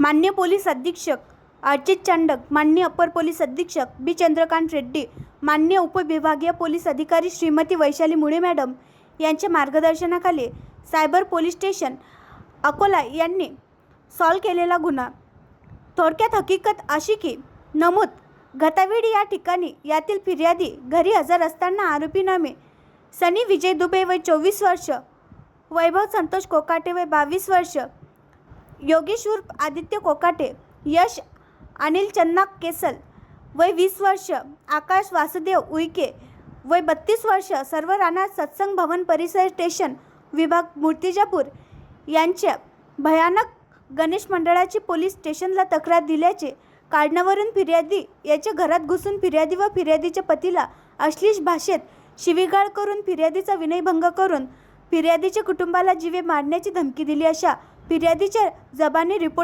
मान्य पोलीस अधीक्षक अर्चित चांडक, मान्य अपर पोलीस अधीक्षक बी चंद्रकांत रेड्डी, मान्य उपविभागीय पोलीस अधिकारी श्रीमती वैशाली मुळे मॅडम यांच्या मार्गदर्शनाखाली सायबर पोलीस स्टेशन अकोला यांनी सॉल्व केलेला गुन्हा. थोडक्यात हकीकत अशी की नमूद घातावेडी या ठिकाणी यातील फिर्यादी घरी हजर असताना आरोपी नामे सनी विजय दुबे वय 24 वर्ष, वैभव संतोष कोकाटे वय 22 वर्ष, योगेश उर्फ आदित्य कोकाटे, यश अनिल चन्ना केसल वय 20 वर्ष, आकाश वासुदेव उईके वय 32 वर्ष, सर्व राहणार सत्संग भवन परिसर स्टेशन विभाग मूर्तिजापूर यांच्या भयानक गणेश मंडळाची पोलीस स्टेशनला तक्रार दिल्याचे कारणावरून फिर्यादी याच्या घरात घुसून फिर्यादी व फिर्यादीच्या पतीला अश्लील भाषेत शिवीगाळ करून फिर्यादीचा विनयभंग करून फिर्यादीच्या कुटुंबाला जीवे मारण्याची धमकी दिली अशा फिर्यादीच्या जबानी रिपोर्ट